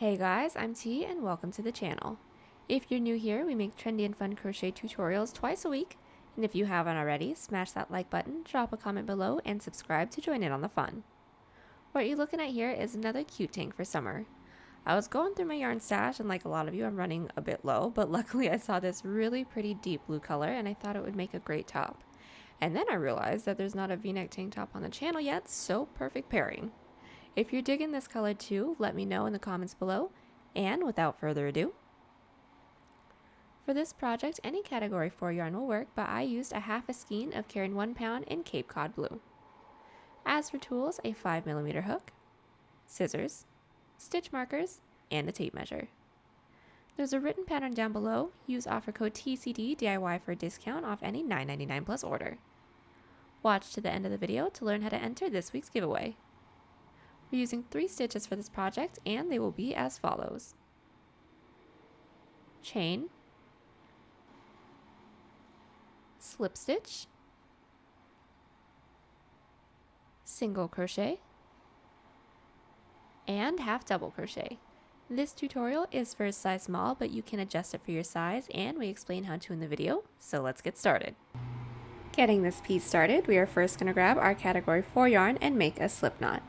Hey guys, I'm T and welcome to the channel. If you're new here, we make trendy and fun crochet tutorials twice a week, and if you haven't already, smash that like button, drop a comment below, and subscribe to join in on the fun. What you're looking at here is another cute tank for summer. I was going through my yarn stash and like a lot of you, I'm running a bit low, but luckily I saw this really pretty deep blue color and I thought it would make a great top. And then I realized that there's not a v-neck tank top on the channel yet, so perfect pairing. If you're digging this color too, let me know in the comments below. And without further ado, for this project, any category 4 yarn will work, but I used a half a skein of Caring 1 pound in Cape Cod blue. As for tools, a 5mm hook, scissors, stitch markers, and a tape measure. There's a written pattern down below. Use offer code TCD DIY for a discount off any $9.99 plus order. Watch to the end of the video to learn how to enter this week's giveaway. We're using 3 stitches for this project, and they will be as follows: chain, slip stitch, single crochet, and half double crochet. This tutorial is for a size small, but you can adjust it for your size, and we explain how to in the video, so let's get started. Getting this piece started, we are first going to grab our category 4 yarn and make a slip knot.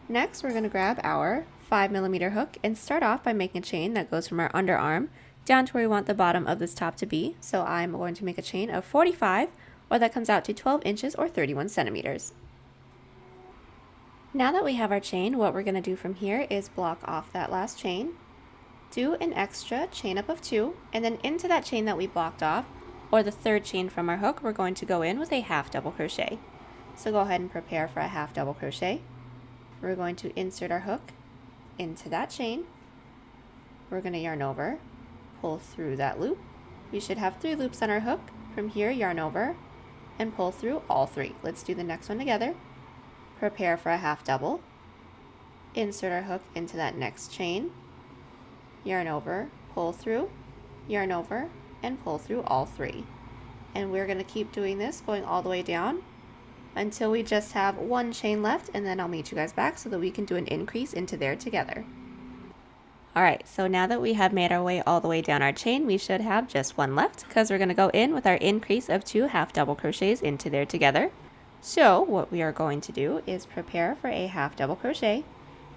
Next, we're going to grab our 5mm hook and start off by making a chain that goes from our underarm down to where we want the bottom of this top to be. So I'm going to make a chain of 45, or that comes out to 12 inches or 31 centimeters. Now that we have our chain, what we're going to do from here is block off that last chain, do an extra chain up of 2, and then into that chain that we blocked off, or the third chain from our hook, we're going to go in with a half double crochet. So go ahead and prepare for a half double crochet. We're going to insert our hook into that chain. We're going to yarn over, pull through that loop. We should have 3 loops on our hook. From here, yarn over and pull through all 3. Let's do the next one together. Prepare for a half double. Insert our hook into that next chain. Yarn over, pull through, yarn over, and pull through all 3. And we're going to keep doing this, going all the way down until we just have 1 chain left, and then I'll meet you guys back so that we can do an increase into there together. Alright, so now that we have made our way all the way down our chain, we should have just 1 left, because we're going to go in with our increase of 2 half double crochets into there together. So what we are going to do is prepare for a half double crochet,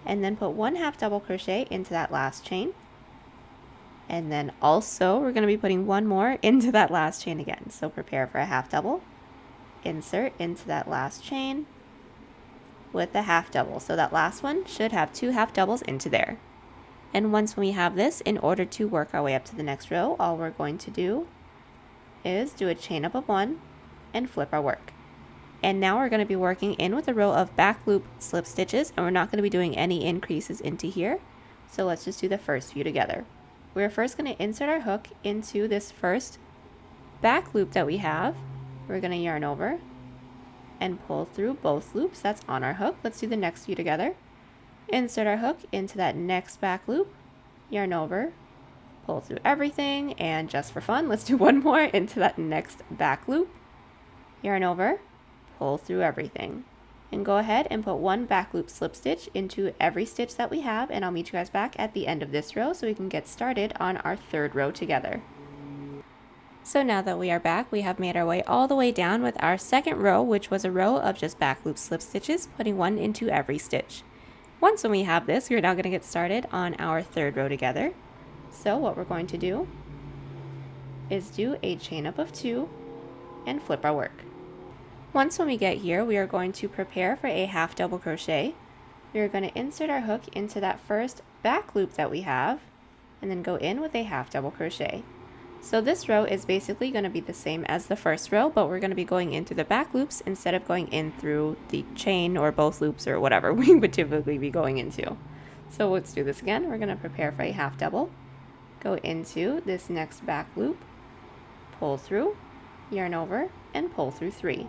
and then put 1 half double crochet into that last chain, and then also we're going to be putting 1 more into that last chain again. So prepare for a half double, insert into that last chain with the half double. So that last one should have 2 half doubles into there. And once we have this, in order to work our way up to the next row, all we're going to do is do a chain up of 1 and flip our work. And now we're going to be working in with a row of back loop slip stitches, and we're not going to be doing any increases into here. So let's just do the first few together. We're first going to insert our hook into this first back loop that we have. We're going to yarn over and pull through both loops that's on our hook. Let's do the next few together. Insert our hook into that next back loop, yarn over, pull through everything, and just for fun, let's do 1 more into that next back loop, yarn over, pull through everything. And go ahead and put 1 back loop slip stitch into every stitch that we have, and I'll meet you guys back at the end of this row so we can get started on our 3rd row together. So now that we are back, we have made our way all the way down with our 2nd row, which was a row of just back loop slip stitches, putting 1 into every stitch. Once we have this, we're now going to get started on our 3rd row together. So what we're going to do is do a chain up of 2 and flip our work. Once when we get here, we are going to prepare for a half double crochet. We are going to insert our hook into that first back loop that we have, and then go in with a half double crochet. So this row is basically going to be the same as the first row, but we're going to be going in through the back loops instead of going in through the chain or both loops or whatever we would typically be going into. So let's do this again. We're going to prepare for a half double, go into this next back loop, pull through, yarn over, and pull through 3.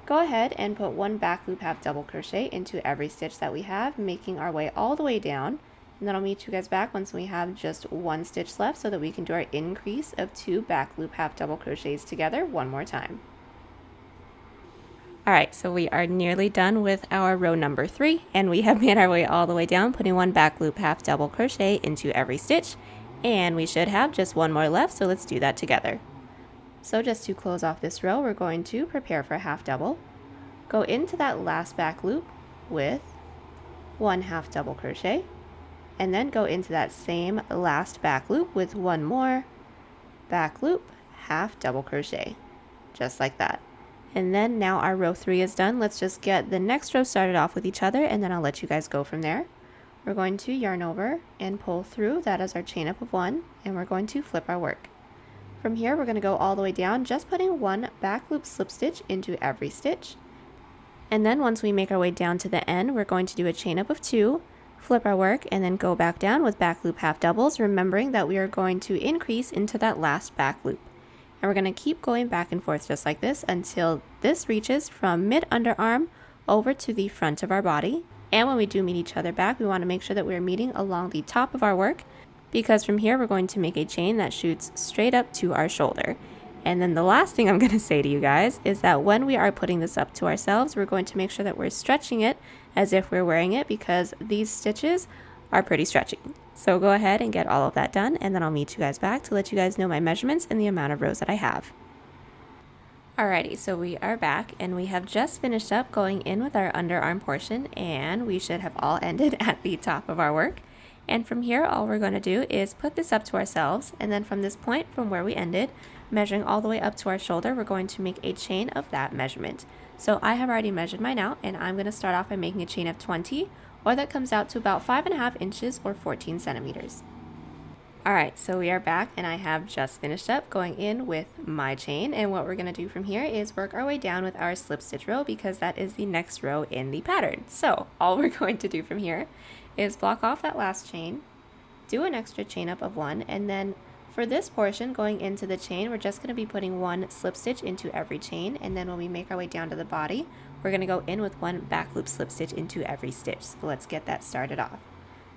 Go ahead and put 1 back loop half double crochet into every stitch that we have, making our way all the way down. And then I'll meet you guys back once we have just 1 stitch left so that we can do our increase of 2 back loop half double crochets together 1 more time. Alright, so we are nearly done with our row number 3, and we have made our way all the way down, putting one back loop half double crochet into every stitch, and we should have just one more left, so let's do that together. So just to close off this row, we're going to prepare for a half double, go into that last back loop with one half double crochet, and then go into that same last back loop with one more back loop half double crochet, just like that. And then now our row 3 is done. Let's just get the next row started off with each other, and then I'll let you guys go from there. We're going to yarn over and pull through. That is our chain up of 1, and we're going to flip our work. From here we're going to go all the way down, just putting one back loop slip stitch into every stitch. And then once we make our way down to the end, we're going to do a chain up of 2, flip our work, and then go back down with back loop half doubles, remembering that we are going to increase into that last back loop. And we're going to keep going back and forth just like this until this reaches from mid underarm over to the front of our body. And when we do meet each other back, we want to make sure that we're meeting along the top of our work, because from here we're going to make a chain that shoots straight up to our shoulder. And then the last thing I'm going to say to you guys is that when we are putting this up to ourselves, we're going to make sure that we're stretching it as if we're wearing it, because these stitches are pretty stretchy. So go ahead and get all of that done, and then I'll meet you guys back to let you guys know my measurements and the amount of rows that I have. Alrighty, so we are back, and we have just finished up going in with our underarm portion, and we should have all ended at the top of our work. And from here, all we're going to do is put this up to ourselves, and then from this point, from where we ended, measuring all the way up to our shoulder, we're going to make a chain of that measurement. So I have already measured mine out, and I'm going to start off by making a chain of 20, or that comes out to about 5.5 inches or 14 centimeters. Alright, so we are back, and I have just finished up going in with my chain, and what we're going to do from here is work our way down with our slip stitch row, because that is the next row in the pattern. So all we're going to do from here is block off that last chain, do an extra chain up of 1, and then for this portion going into the chain, we're just going to be putting one slip stitch into every chain, and then when we make our way down to the body, we're going to go in with one back loop slip stitch into every stitch. So let's get that started off.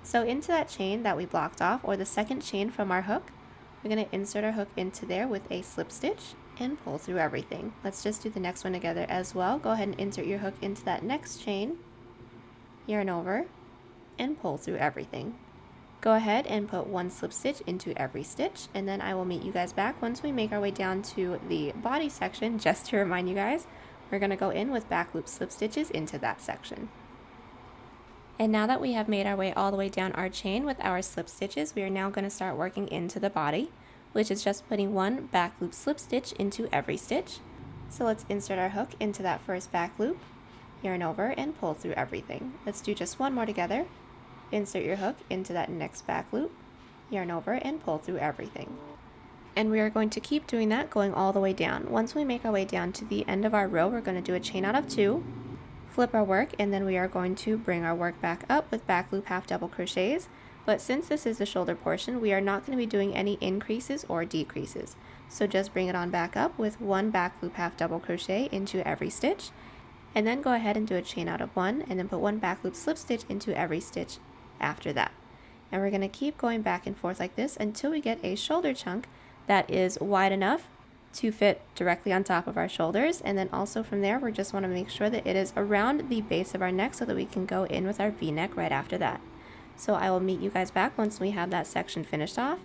So into that chain that we blocked off, or the second chain from our hook, we're going to insert our hook into there with a slip stitch and pull through everything. Let's just do the next one together as well. Go ahead and insert your hook into that next chain, yarn over, and pull through everything. Go ahead and put one slip stitch into every stitch, and then I will meet you guys back once we make our way down to the body section. Just to remind you guys, we're going to go in with back loop slip stitches into that section. And now that we have made our way all the way down our chain with our slip stitches, we are now going to start working into the body, which is just putting one back loop slip stitch into every stitch. So let's insert our hook into that first back loop, yarn over, and pull through everything. Let's do just one more together. Insert your hook into that next back loop, yarn over, and pull through everything. And we are going to keep doing that, going all the way down. Once we make our way down to the end of our row, we're going to do a chain out of 2, flip our work, and then we are going to bring our work back up with back loop half double crochets. But since this is the shoulder portion, we are not going to be doing any increases or decreases. So just bring it on back up with one back loop half double crochet into every stitch, and then go ahead and do a chain out of 1, and then put one back loop slip stitch into every stitch after that. And we're going to keep going back and forth like this until we get a shoulder chunk that is wide enough to fit directly on top of our shoulders. And then also from there, we just want to make sure that it is around the base of our neck so that we can go in with our V-neck right after that. So I will meet you guys back once we have that section finished off.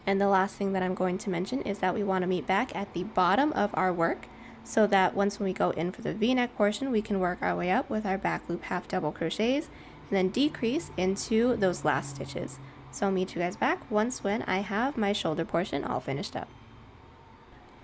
And the last thing that I'm going to mention is that we want to meet back at the bottom of our work, so that once when we go in for the V-neck portion, we can work our way up with our back loop half double crochets and then decrease into those last stitches. So I'll meet you guys back once when I have my shoulder portion all finished up.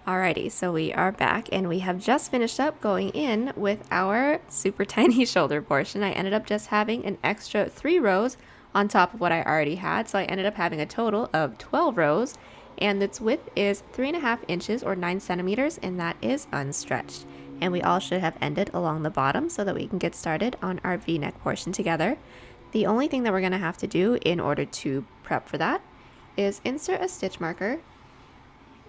Alrighty, so we are back, and we have just finished up going in with our super tiny shoulder portion. I ended up just having an extra 3 rows on top of what I already had, so I ended up having a total of 12 rows, and its width is 3.5 inches or 9 centimeters, and that is unstretched. And we all should have ended along the bottom so that we can get started on our V-neck portion together. The only thing that we're going to have to do in order to prep for that is insert a stitch marker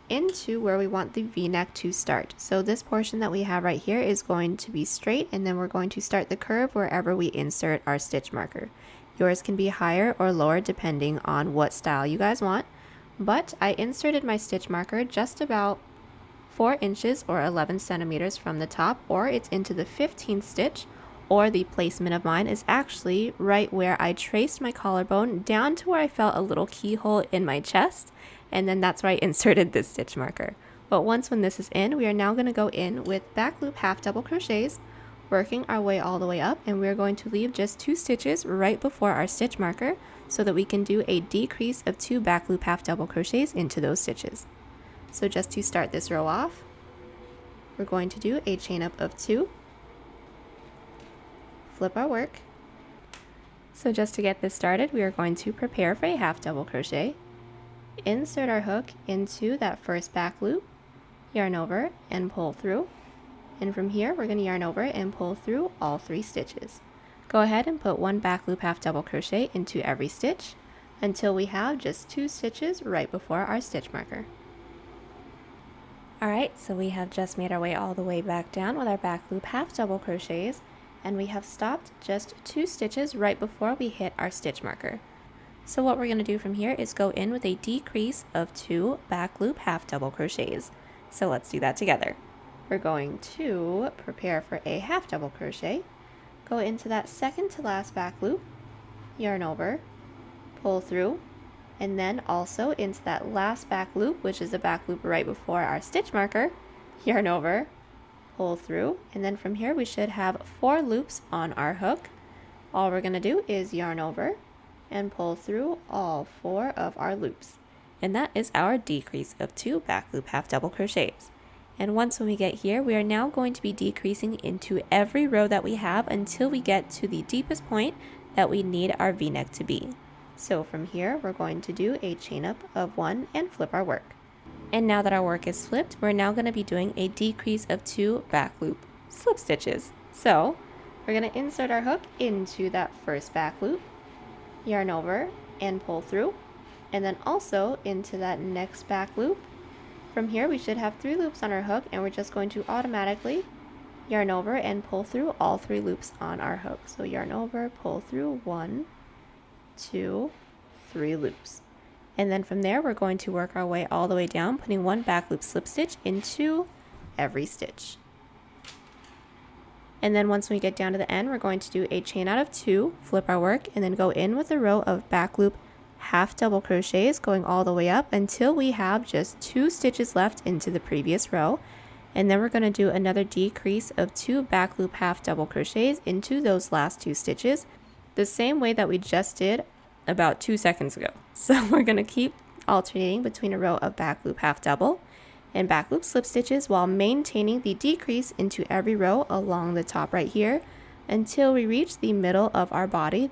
into where we want the V-neck to start. So this portion that we have right here is going to be straight, and then we're going to start the curve wherever we insert our stitch marker. Yours can be higher or lower depending on what style you guys want, but I inserted my stitch marker just about 4 inches or 11 centimeters from the top, or it's into the 15th stitch, or the placement of mine is actually right where I traced my collarbone down to where I felt a little keyhole in my chest, and then that's where I inserted this stitch marker. But when this is in, we are now going to go in with back loop half double crochets, working our way all the way up, and we're going to leave just 2 stitches right before our stitch marker so that we can do a decrease of 2 back loop half double crochets into those stitches. So just to start this row off, we're going to do a chain up of 2, flip our work. So just to get this started, we are going to prepare for a half double crochet, insert our hook into that first back loop, yarn over and pull through, and from here we're going to yarn over and pull through all 3 stitches. Go ahead and put 1 back loop half double crochet into every stitch until we have just 2 stitches right before our stitch marker. Alright, so we have just made our way all the way back down with our back loop half double crochets, and we have stopped just 2 stitches right before we hit our stitch marker. So what we're going to do from here is go in with a decrease of 2 back loop half double crochets. So let's do that together. We're going to prepare for a half double crochet, go into that second to last back loop, yarn over, pull through, and then also into that last back loop, which is the back loop right before our stitch marker, yarn over, pull through, and then from here we should have 4 loops on our hook. All we're going to do is yarn over and pull through all 4 of our loops. And that is our decrease of 2 back loop half double crochets. And when we get here, we are now going to be decreasing into every row that we have until we get to the deepest point that we need our V-neck to be. So from here, we're going to do a chain up of 1 and flip our work. And now that our work is flipped, we're now going to be doing a decrease of 2 back loop slip stitches. So we're going to insert our hook into that first back loop, yarn over and pull through, and then also into that next back loop. From here we should have 3 loops on our hook, and we're just going to automatically yarn over and pull through all 3 loops on our hook. So yarn over, pull through 1, 2, 3 loops. And then from there we're going to work our way all the way down, putting 1 back loop slip stitch into every stitch. And then once we get down to the end, we're going to do a chain out of 2, flip our work, and then go in with a row of back loop half double crochets going all the way up until we have just 2 stitches left into the previous row. And then we're going to do another decrease of 2 back loop half double crochets into those last 2 stitches, the same way that we just did about 2 seconds ago. So we're going to keep alternating between a row of back loop half double and back loop slip stitches while maintaining the decrease into every row along the top right here until we reach the middle of our body.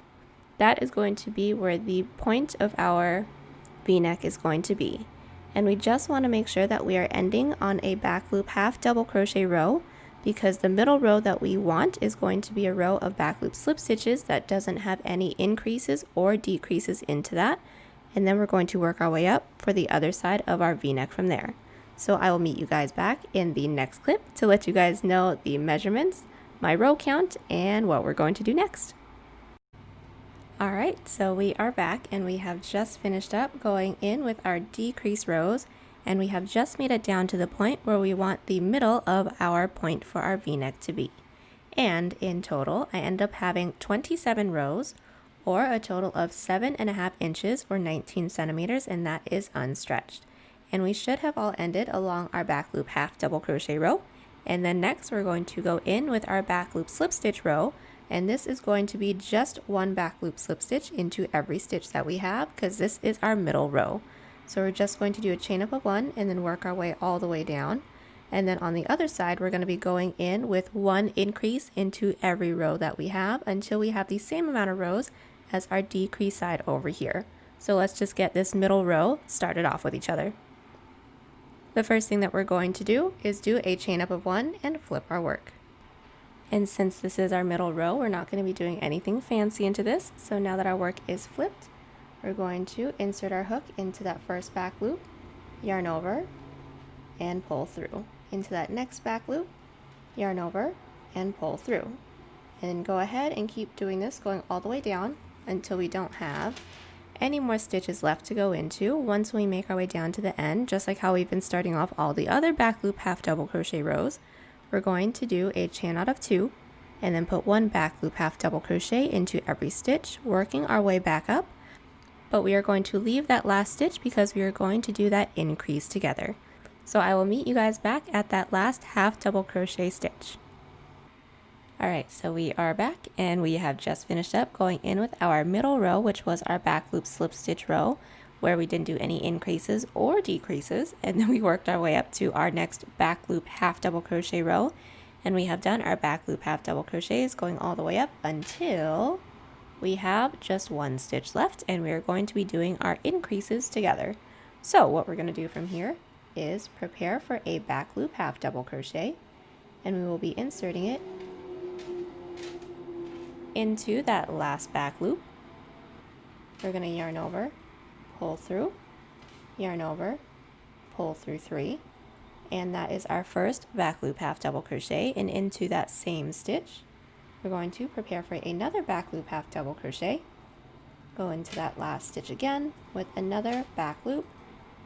That is going to be where the point of our V-neck is going to be. And we just want to make sure that we are ending on a back loop half double crochet row, because the middle row that we want is going to be a row of back loop slip stitches that doesn't have any increases or decreases into that. And then we're going to work our way up for the other side of our V-neck from there. So I will meet you guys back in the next clip to let you guys know the measurements, my row count, and what we're going to do next. Alright, so we are back and we have just finished up going in with our decrease rows, and we have just made it down to the point where we want the middle of our point for our V-neck to be. And in total, I end up having 27 rows, or a total of 7.5 inches or 19 centimeters, and that is unstretched. And we should have all ended along our back loop half double crochet row. And then next we're going to go in with our back loop slip stitch row, and this is going to be just 1 back loop slip stitch into every stitch that we have, because this is our middle row. So we're just going to do a chain up of 1 and then work our way all the way down. And then on the other side, we're going to be going in with 1 increase into every row that we have until we have the same amount of rows as our decrease side over here. So let's just get this middle row started off with each other. The first thing that we're going to do is do a chain up of 1 and flip our work. And since this is our middle row, we're not going to be doing anything fancy into this. So now that our work is flipped, we're going to insert our hook into that first back loop, yarn over, and pull through. Into that next back loop, yarn over, and pull through. And then go ahead and keep doing this, going all the way down until we don't have any more stitches left to go into. Once we make our way down to the end, just like how we've been starting off all the other back loop half double crochet rows, we're going to do a chain out of 2 and then put 1 back loop half double crochet into every stitch, working our way back up. But we are going to leave that last stitch because we are going to do that increase together. So I will meet you guys back at that last half double crochet stitch. Alright, so we are back and we have just finished up going in with our middle row, which was our back loop slip stitch row, where we didn't do any increases or decreases, and then we worked our way up to our next back loop half double crochet row, and we have done our back loop half double crochets going all the way up until we have just 1 stitch left, and we are going to be doing our increases together. So what we're going to do from here is prepare for a back loop half double crochet, and we will be inserting it into that last back loop. We're going to yarn over, pull through, yarn over, pull through 3, and that is our first back loop half double crochet. And into that same stitch we're going to prepare for another back loop half double crochet, go into that last stitch again with another back loop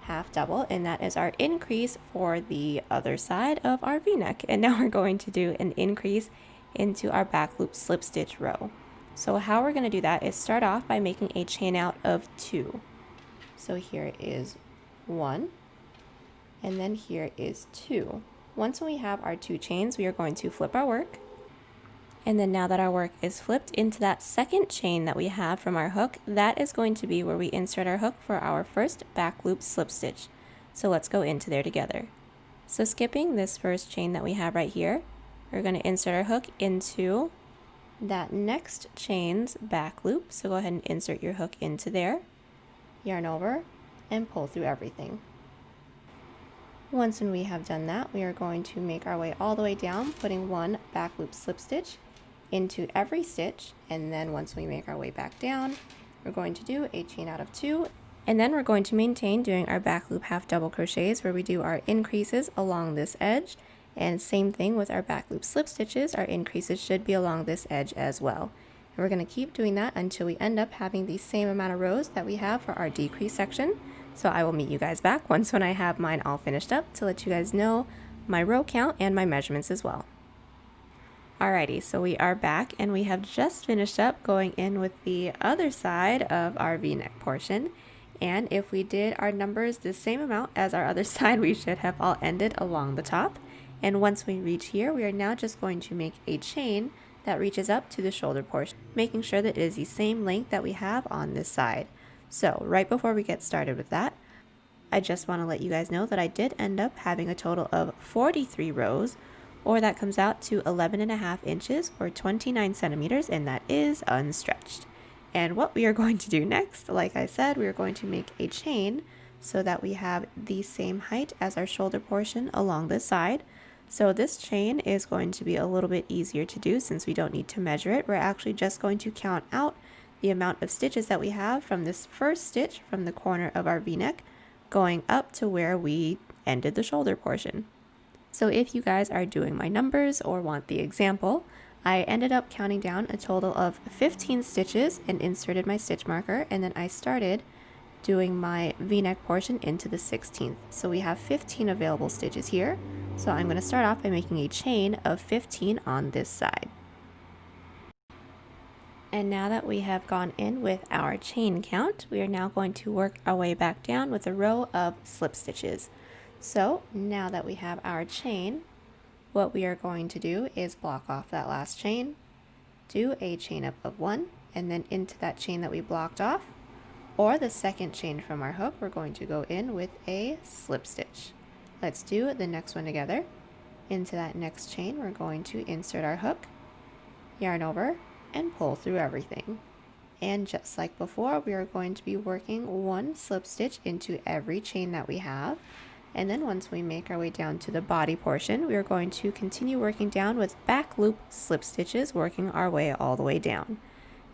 half double, and that is our increase for the other side of our v-neck. And now we're going to do an increase into our back loop slip stitch row. So how we're going to do that is start off by making a chain out of 2. So here is 1 and then here is 2. Once we have our 2 chains, we are going to flip our work, and then now that our work is flipped into that second chain that we have from our hook, that is going to be where we insert our hook for our first back loop slip stitch. So let's go into there together. So skipping this first chain that we have right here, we're going to insert our hook into that next chain's back loop. So go ahead and insert your hook into there, yarn over, and pull through everything. Once we have done that, we are going to make our way all the way down, putting 1 back loop slip stitch into every stitch, and then once we make our way back down, we're going to do a chain out of 2, and then we're going to maintain doing our back loop half double crochets where we do our increases along this edge. And same thing with our back loop slip stitches, our increases should be along this edge as well. And we're going to keep doing that until we end up having the same amount of rows that we have for our decrease section. So I will meet you guys back when I have mine all finished up to let you guys know my row count and my measurements as well. Alrighty, so we are back and we have just finished up going in with the other side of our v-neck portion. And if we did our numbers the same amount as our other side, we should have all ended along the top. And once we reach here, we are now just going to make a chain that reaches up to the shoulder portion, making sure that it is the same length that we have on this side. So right before we get started with that, I just want to let you guys know that I did end up having a total of 43 rows, or that comes out to 11.5 inches or 29 centimeters, and that is unstretched. And what we are going to do next, like I said, we are going to make a chain so that we have the same height as our shoulder portion along this side. So this chain is going to be a little bit easier to do since we don't need to measure it. We're actually just going to count out the amount of stitches that we have from this first stitch from the corner of our v-neck going up to where we ended the shoulder portion. So if you guys are doing my numbers or want the example, I ended up counting down a total of 15 stitches and inserted my stitch marker, and then I started doing my v-neck portion into the 16th. So we have 15 available stitches here. So I'm going to start off by making a chain of 15 on this side. And now that we have gone in with our chain count, we are now going to work our way back down with a row of slip stitches. So now that we have our chain, what we are going to do is block off that last chain, do a chain up of 1, and then into that chain that we blocked off, or the second chain from our hook, we're going to go in with a slip stitch. Let's do the next one together. Into that next chain, we're going to insert our hook, yarn over, and pull through everything. And just like before, we are going to be working 1 slip stitch into every chain that we have. And then once we make our way down to the body portion, we are going to continue working down with back loop slip stitches, working our way all the way down.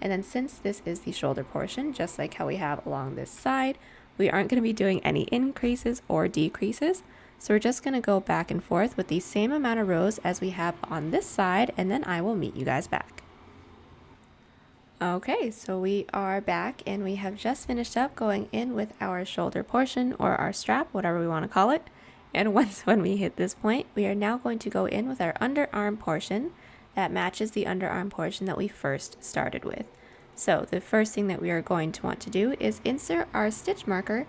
And then since this is the shoulder portion, just like how we have along this side, we aren't going to be doing any increases or decreases. So we're just going to go back and forth with the same amount of rows as we have on this side, and then I will meet you guys back. Okay, so we are back and we have just finished up going in with our shoulder portion or our strap, whatever we want to call it. And when we hit this point, we are now going to go in with our underarm portion that matches the underarm portion that we first started with. So the first thing that we are going to want to do is insert our stitch marker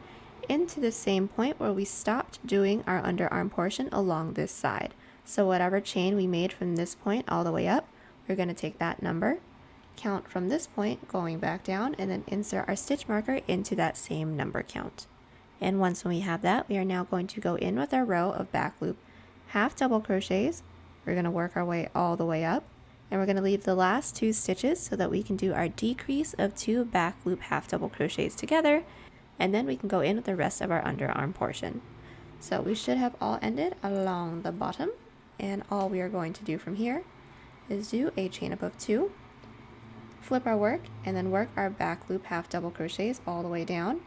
into the same point where we stopped doing our underarm portion along this side. So whatever chain we made from this point all the way up, we're going to take that number, count from this point going back down, and then insert our stitch marker into that same number count. And once we have that, we are now going to go in with our row of back loop half double crochets. We're going to work our way all the way up, and we're going to leave the last 2 stitches so that we can do our decrease of 2 back loop half double crochets together, and then we can go in with the rest of our underarm portion. So we should have all ended along the bottom, and all we are going to do from here is do a chain up of 2, flip our work, and then work our back loop half double crochets all the way down.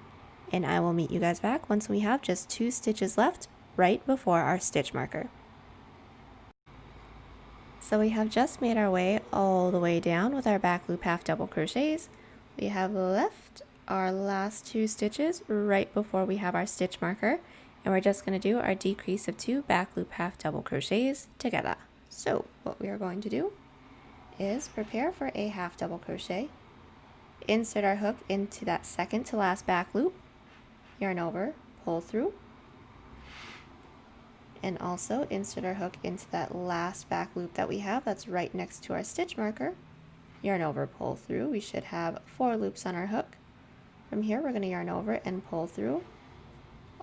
And I will meet you guys back once we have just 2 stitches left right before our stitch marker. So we have just made our way all the way down with our back loop half double crochets. We have left our last 2 stitches right before we have our stitch marker, and we're just going to do our decrease of 2 back loop half double crochets together. So what we are going to do is prepare for a half double crochet, insert our hook into that second to last back loop, yarn over, pull through, and also insert our hook into that last back loop that we have that's right next to our stitch marker, yarn over, pull through. We should have 4 loops on our hook. From here we're going to yarn over and pull through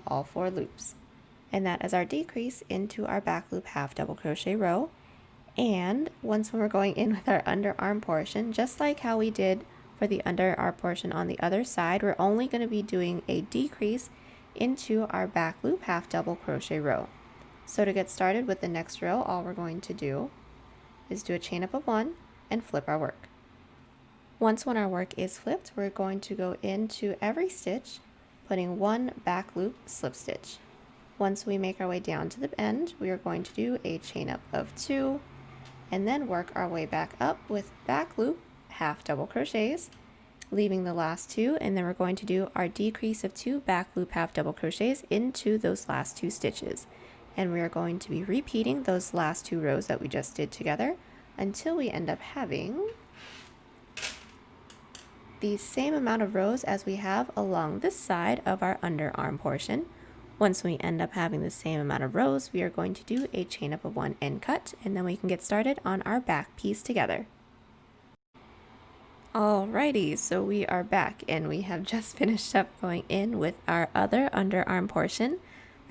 all 4 loops, and that is our decrease into our back loop half double crochet row. And once when we're going in with our underarm portion, just like how we did for the underarm portion on the other side, we're only going to be doing a decrease into our back loop half double crochet row. So to get started with the next row, all we're going to do is do a chain up of 1 and flip our work. Once when our work is flipped, we're going to go into every stitch, putting 1 back loop slip stitch. Once we make our way down to the end, we are going to do a chain up of 2 and then work our way back up with back loop half double crochets, leaving the last 2, and then we're going to do our decrease of 2 back loop half double crochets into those last 2 stitches. And we are going to be repeating those last 2 rows that we just did together until we end up having the same amount of rows as we have along this side of our underarm portion. Once we end up having the same amount of rows, we are going to do a chain up of 1 and cut, and then we can get started on our back piece together. Alrighty, so we are back and we have just finished up going in with our other underarm portion.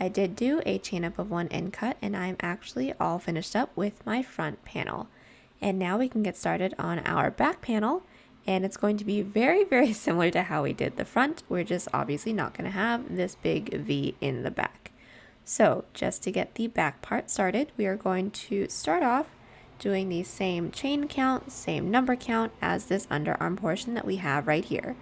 I did do a chain up of 1 and cut, and I'm actually all finished up with my front panel. And now we can get started on our back panel, and it's going to be very, very similar to how we did the front. We're just obviously not going to have this big V in the back. So just to get the back part started, we are going to start off doing the same chain count, same number count as this underarm portion that we have right here.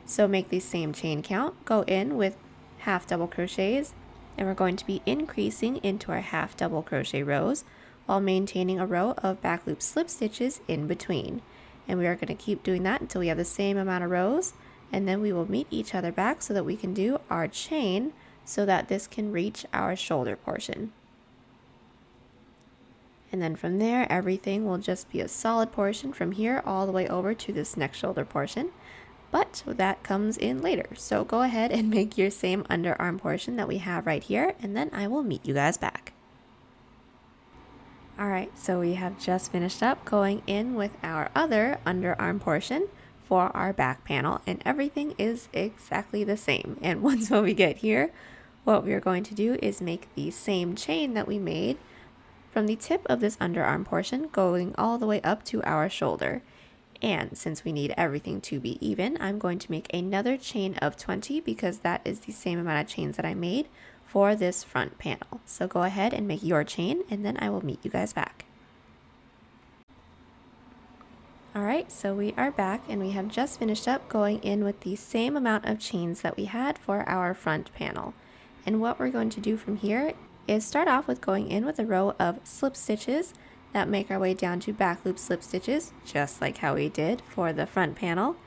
So make the same chain count, go in with half double crochets, and we're going to be increasing into our half double crochet rows while maintaining a row of back loop slip stitches in between. And we are going to keep doing that until we have the same amount of rows, and then we will meet each other back so that we can do our chain so that this can reach our shoulder portion. And then from there, everything will just be a solid portion from here all the way over to this next shoulder portion. But that comes in later. So go ahead and make your same underarm portion that we have right here, and then I will meet you guys back. Alright, so we have just finished up going in with our other underarm portion for our back panel, and everything is exactly the same. And once when we get here, what we are going to do is make the same chain that we made from the tip of this underarm portion going all the way up to our shoulder. And since we need everything to be even, I'm going to make another chain of 20 because that is the same amount of chains that I made for this front panel. So go ahead and make your chain, and then I will meet you guys back. Alright, so we are back and we have just finished up going in with the same amount of chains that we had for our front panel. And what we're going to do from here is start off with going in with a row of slip stitches that make our way down to back loop slip stitches, just like how we did for the front panel,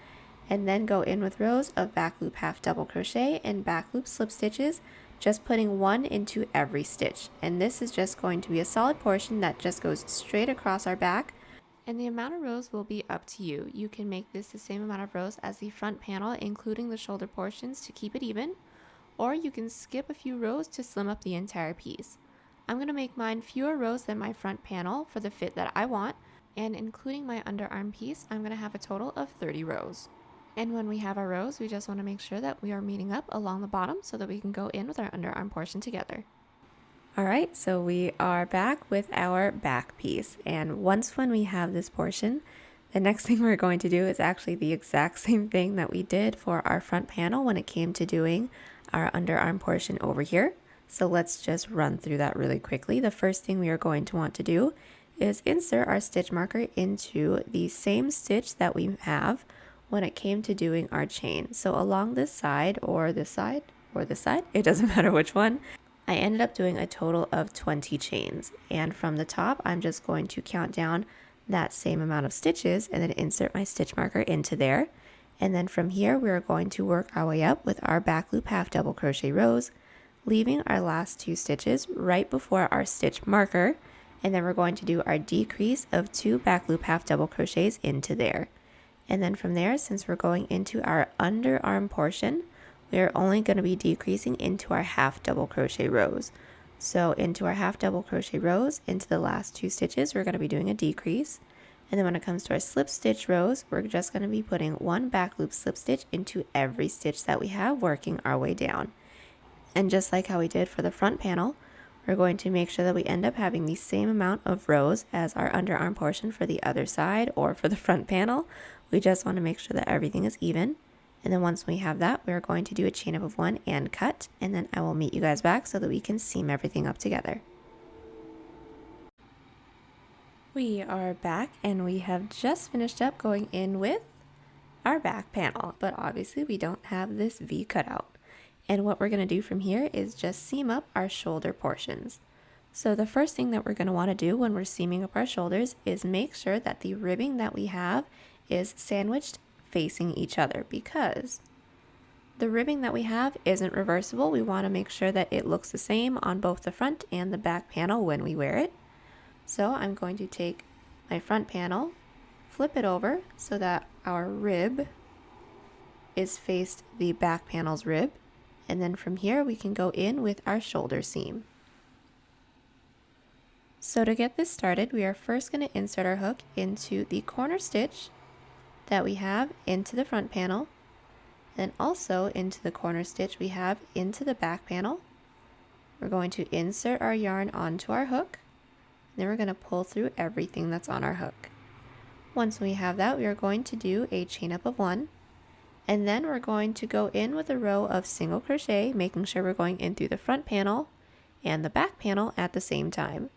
and then go in with rows of back loop half double crochet and back loop slip stitches, just putting one into every stitch. And this is just going to be a solid portion that just goes straight across our back, and the amount of rows will be up to you. You can make this the same amount of rows as the front panel, including the shoulder portions, to keep it even, or you can skip a few rows to slim up the entire piece. I'm going to make mine fewer rows than my front panel for the fit that I want, and including my underarm piece, I'm going to have a total of 30 rows. And when we have our rows, we just want to make sure that we are meeting up along the bottom so that we can go in with our underarm portion together. Alright, so we are back with our back piece, and once when we have this portion, the next thing we're going to do is actually the exact same thing that we did for our front panel when it came to doing our underarm portion over here. So let's just run through that really quickly. The first thing we are going to want to do is insert our stitch marker into the same stitch that we have when it came to doing our chain. So along this side, or this side, or this side, it doesn't matter which one, I ended up doing a total of 20 chains. And from the top, I'm just going to count down that same amount of stitches and then insert my stitch marker into there. And then from here, we are going to work our way up with our back loop half double crochet rows, leaving our last 2 stitches right before our stitch marker, and then we're going to do our decrease of 2 back loop half double crochets into there. And then from there, since we're going into our underarm portion, we are only going to be decreasing into our half double crochet rows. So into our half double crochet rows, into the last 2 stitches, we're going to be doing a decrease. And then when it comes to our slip stitch rows, we're just going to be putting 1 back loop slip stitch into every stitch that we have, working our way down. And just like how we did for the front panel, we're going to make sure that we end up having the same amount of rows as our underarm portion for the other side or for the front panel. We just want to make sure that everything is even. And then once we have that, we're going to do a chain up of 1 and cut, and then I will meet you guys back so that we can seam everything up together. We are back, and we have just finished up going in with our back panel, but obviously we don't have this V cut out. And what we're going to do from here is just seam up our shoulder portions. So the first thing that we're going to want to do when we're seaming up our shoulders is make sure that the ribbing that we have is sandwiched facing each other, because the ribbing that we have isn't reversible. We want to make sure that it looks the same on both the front and the back panel when we wear it. So I'm going to take my front panel, flip it over so that our rib is faced the back panel's rib, and then from here we can go in with our shoulder seam. So to get this started, we are first going to insert our hook into the corner stitch that we have into the front panel, and also into the corner stitch we have into the back panel. We're going to insert our yarn onto our hook, and then we're going to pull through everything that's on our hook. Once we have that, we are going to do a chain up of 1, and then we're going to go in with a row of single crochet, making sure we're going in through the front panel and the back panel at the same time.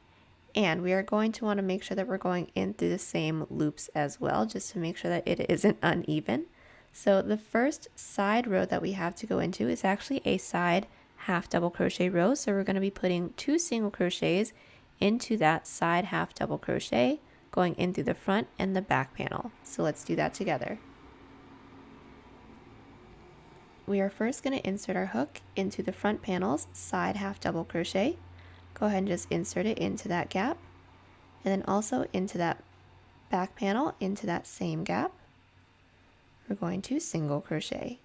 And we are going to want to make sure that we're going in through the same loops as well, just to make sure that it isn't uneven. So the first side row that we have to go into is actually a side half double crochet row. So we're going to be putting 2 single crochets into that side half double crochet, going in through the front and the back panel. So let's do that together. We are first going to insert our hook into the front panel's side half double crochet. Go ahead and just insert it into that gap, and then also into that back panel, into that same gap. We're going to single crochet.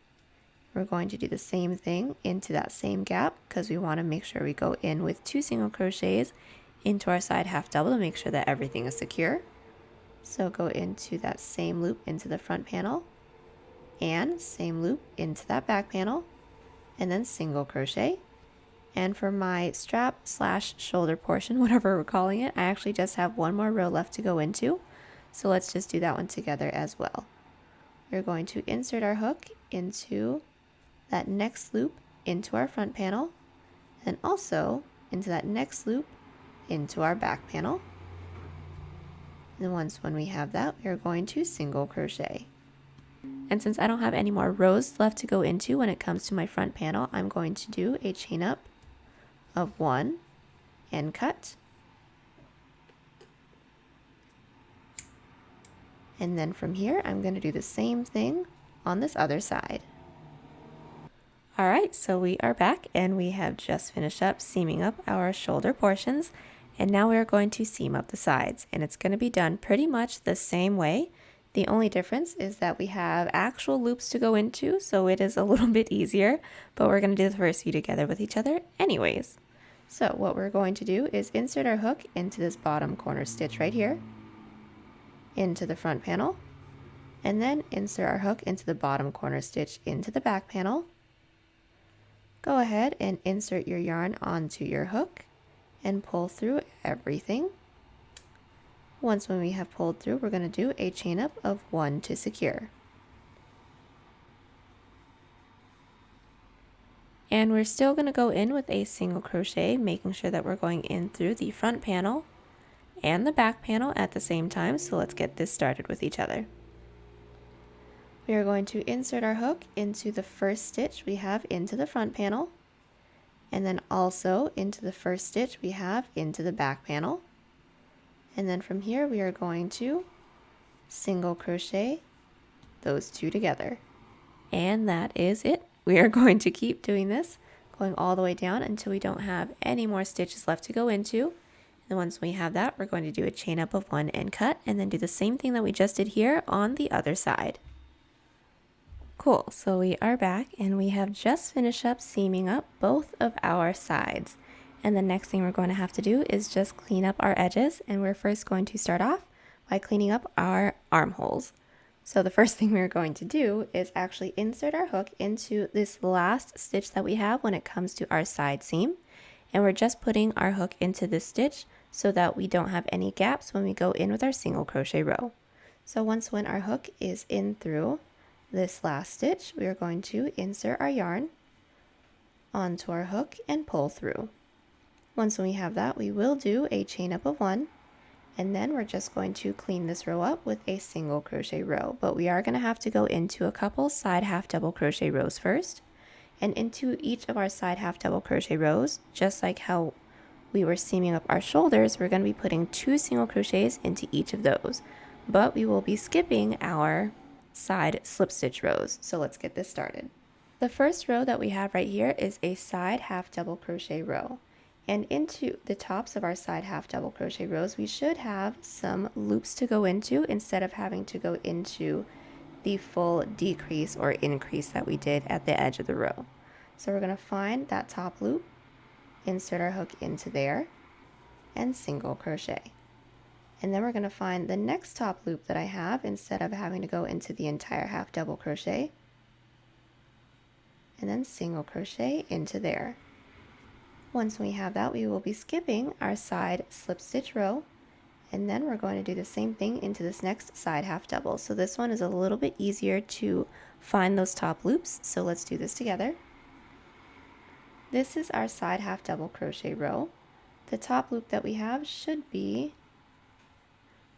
We're going to do the same thing into that same gap, because we want to make sure we go in with 2 single crochets into our side half double to make sure that everything is secure. So go into that same loop into the front panel, and same loop into that back panel, and then single crochet. And for my strap slash shoulder portion, whatever we're calling it, I actually just have 1 more row left to go into. So let's just do that one together as well. We're going to insert our hook into that next loop into our front panel, and also into that next loop into our back panel. And then once when we have that, we are going to single crochet. And since I don't have any more rows left to go into when it comes to my front panel, I'm going to do a chain up of 1 and cut. And then from here, I'm going to do the same thing on this other side. All right, so we are back and we have just finished up seaming up our shoulder portions. And now we're going to seam up the sides, and it's going to be done pretty much the same way. The only difference is that we have actual loops to go into, so it is a little bit easier, but we're going to do the first few together with each other anyways. So what we're going to do is insert our hook into this bottom corner stitch right here, into the front panel, and then insert our hook into the bottom corner stitch into the back panel. Go ahead and insert your yarn onto your hook and pull through everything. Once when we have pulled through, we're going to do a chain up of 1 to secure. And we're still going to go in with a single crochet, making sure that we're going in through the front panel and the back panel at the same time. So let's get this started with each other. We are going to insert our hook into the first stitch we have into the front panel, and then also into the first stitch we have into the back panel. And then from here we are going to single crochet those two together. And that is it. We are going to keep doing this, going all the way down until we don't have any more stitches left to go into. And once we have that, we're going to do a chain up of 1 and cut, and then do the same thing that we just did here on the other side. Cool, so we are back and we have just finished up seaming up both of our sides. And the next thing we're going to have to do is just clean up our edges, and we're first going to start off by cleaning up our armholes. So the first thing we're going to do is actually insert our hook into this last stitch that we have when it comes to our side seam. And we're just putting our hook into this stitch so that we don't have any gaps when we go in with our single crochet row. So once when our hook is in through this last stitch, we are going to insert our yarn onto our hook and pull through. Once we have that, we will do a chain up of 1, and then we're just going to clean this row up with a single crochet row. But we are going to have to go into a couple side half double crochet rows first, and into each of our side half double crochet rows, just like how we were seaming up our shoulders, we're going to be putting 2 single crochets into each of those, but we will be skipping our side slip stitch rows. So let's get this started. The first row that we have right here is a side half double crochet row, and into the tops of our side half double crochet rows we should have some loops to go into instead of having to go into the full decrease or increase that we did at the edge of the row. So we're going to find that top loop, insert our hook into there, and single crochet. And then we're going to find the next top loop that I have instead of having to go into the entire half double crochet, and then single crochet into there. Once we have that, we will be skipping our side slip stitch row, and then we're going to do the same thing into this next side half double. So this one is a little bit easier to find those top loops, so let's do this together. This is our side half double crochet row. The top loop that we have should be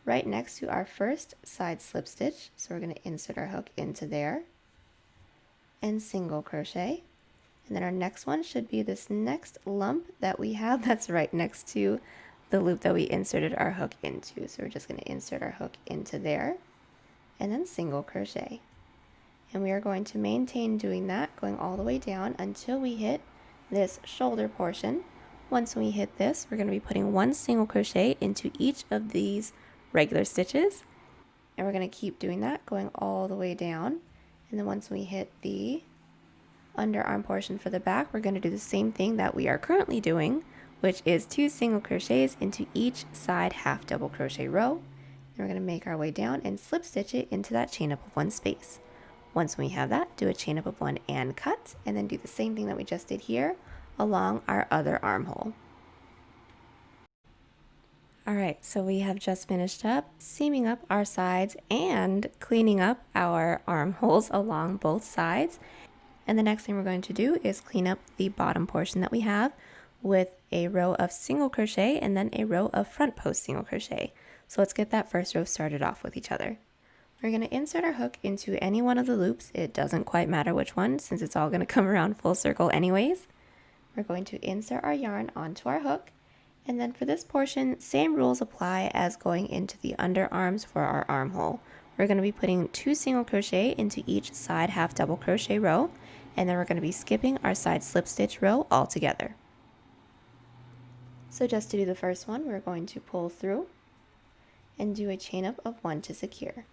right next to our first side slip stitch, so we're going to insert our hook into there and single crochet, and then our next one should be this next lump that we have that's right next to the loop that we inserted our hook into. So we're just going to insert our hook into there and then single crochet, and we are going to maintain doing that, going all the way down until we hit this shoulder portion. Once we hit this, we're going to be putting 1 single crochet into each of these regular stitches, and we're going to keep doing that, going all the way down. And then once we hit the underarm portion for the back, we're going to do the same thing that we are currently doing, which is 2 single crochets into each side half double crochet row. And we're going to make our way down and slip stitch it into that chain up of 1 space. Once we have that, do a chain up of 1 and cut, and then do the same thing that we just did here along our other armhole. Alright, so we have just finished up seaming up our sides and cleaning up our armholes along both sides. And the next thing we're going to do is clean up the bottom portion that we have with a row of single crochet and then a row of front post single crochet. So let's get that first row started off with each other. We're going to insert our hook into any one of the loops. It doesn't quite matter which one since it's all going to come around full circle anyways. We're going to insert our yarn onto our hook. And then for this portion, same rules apply as going into the underarms for our armhole. we're going to be putting 2 single crochet into each side half double crochet row, and then we're going to be skipping our side slip stitch row altogether. So just to do the first one, we're going to pull through and do a chain up of 1 to secure.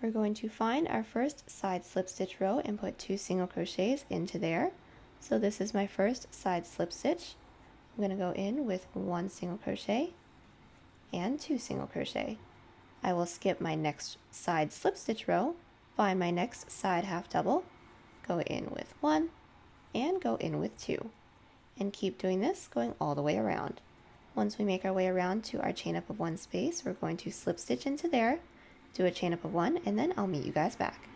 We're going to find our first side slip stitch row and put 2 single crochets into there. So this is my first side slip stitch. I'm going to go in with 1 single crochet and 2 single crochet. I will skip my next side slip stitch row, find my next side half double, go in with 1 and go in with 2, and keep doing this going all the way around. Once we make our way around to our chain up of 1 space, we're going to slip stitch into there, do a chain up of 1, and then I'll meet you guys back.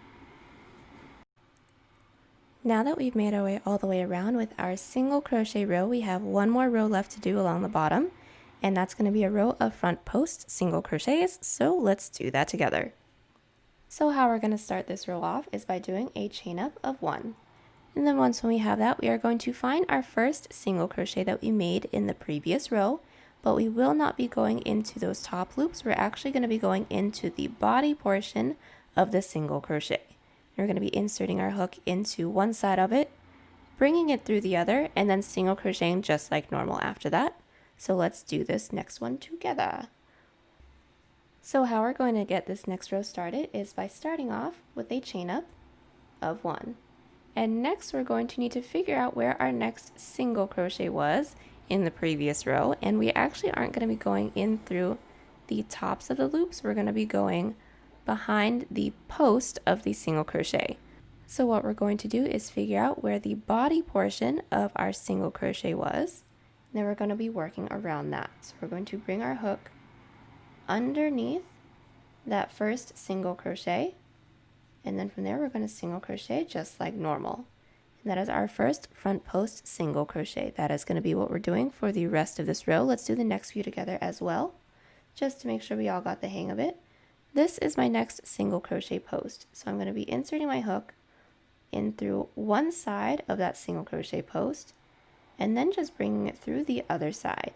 Now that we've made our way all the way around with our single crochet row, we have 1 more row left to do along the bottom, and that's going to be a row of front post single crochets, so let's do that together. So how we're going to start this row off is by doing a chain up of 1. And then once we have that, we are going to find our first single crochet that we made in the previous row, but we will not be going into those top loops. We're actually going to be going into the body portion of the single crochet. We're going to be inserting our hook into one side of it, bringing it through the other, and then single crocheting just like normal after that. So let's do this next one together. So how we're going to get this next row started is by starting off with a chain up of 1. And next we're going to need to figure out where our next single crochet was in the previous row, and we actually aren't going to be going in through the tops of the loops. We're going to be going behind the post of the single crochet. So what we're going to do is figure out where the body portion of our single crochet was. Then we're going to be working around that. So we're going to bring our hook underneath that first single crochet, and then from there we're going to single crochet just like normal. And that is our first front post single crochet. That is going to be what we're doing for the rest of this row. Let's do the next few together as well, just to make sure we all got the hang of it. This is my next single crochet post. So I'm going to be inserting my hook in through one side of that single crochet post, and then just bringing it through the other side.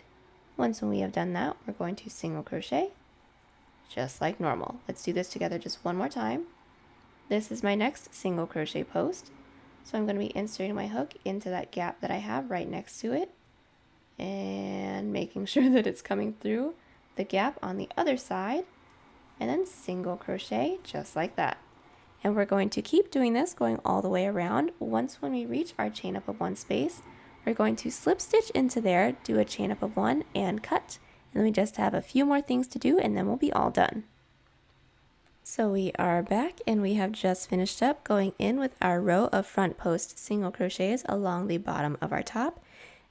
Once we have done that, we're going to single crochet just like normal. Let's do this together just one more time. This is my next single crochet post. So I'm going to be inserting my hook into that gap that I have right next to it, and making sure that it's coming through the gap on the other side, and then single crochet just like that. And we're going to keep doing this going all the way around. Once when we reach our chain up of 1 space, we're going to slip stitch into there, do a chain up of 1 and cut, and then we just have a few more things to do and then we'll be all done. So we are back and we have just finished up going in with our row of front post single crochets along the bottom of our top.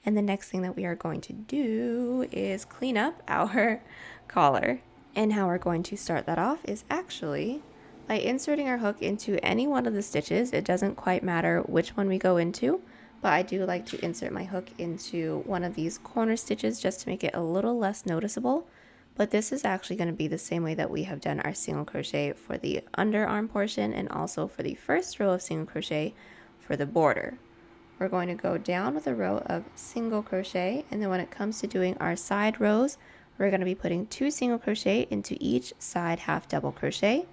And the next thing that we are going to do is clean up our collar. And how we're going to start that off is actually by inserting our hook into any one of the stitches. It doesn't quite matter which one we go into, but I do like to insert my hook into one of these corner stitches just to make it a little less noticeable. But this is actually going to be the same way that we have done our single crochet for the underarm portion and also for the first row of single crochet for the border. We're going to go down with a row of single crochet, and then when it comes to doing our side rows, we're going to be putting 2 single crochet into each side half double crochet.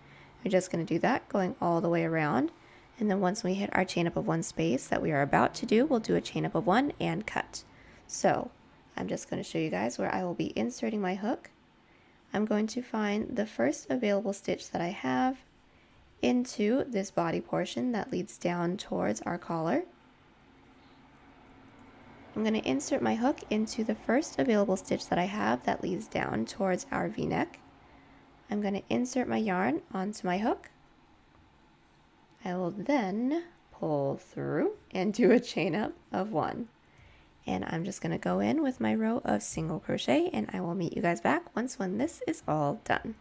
We're just going to do that going all the way around, and then once we hit our chain up of 1 space that we are about to do, we'll do a chain up of 1 and cut. So I'm just going to show you guys where I will be inserting my hook. I'm going to find the first available stitch that I have into this body portion that leads down towards our collar. I'm going to insert my hook into the first available stitch that I have that leads down towards our V-neck. I'm going to insert my yarn onto my hook. I will then pull through and do a chain up of 1. And I'm just going to go in with my row of single crochet, and I will meet you guys back when this is all done.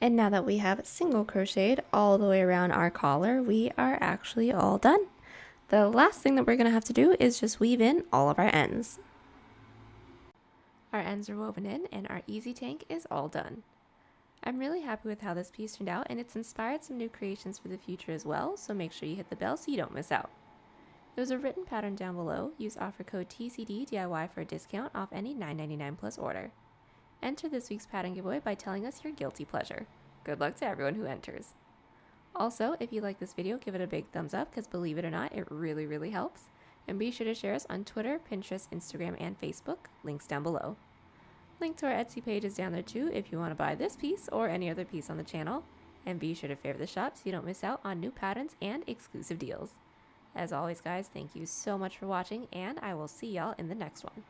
And now that we have single crocheted all the way around our collar, we are actually all done. The last thing that we're going to have to do is just weave in all of our ends. Our ends are woven in and our easy tank is all done. I'm really happy with how this piece turned out, and it's inspired some new creations for the future as well, so make sure you hit the bell so you don't miss out. There's a written pattern down below. Use offer code TCDDIY for a discount off any $9.99 plus order. enter this week's pattern giveaway by telling us your guilty pleasure. Good luck to everyone who enters. Also, if you like this video, give it a big thumbs up because believe it or not, it really helps. And be sure to share us on Twitter, Pinterest, Instagram, and Facebook. Links down below. Link to our Etsy page is down there too if you want to buy this piece or any other piece on the channel. And be sure to favorite the shop so you don't miss out on new patterns and exclusive deals. As always guys, thank you so much for watching and I will see y'all in the next one.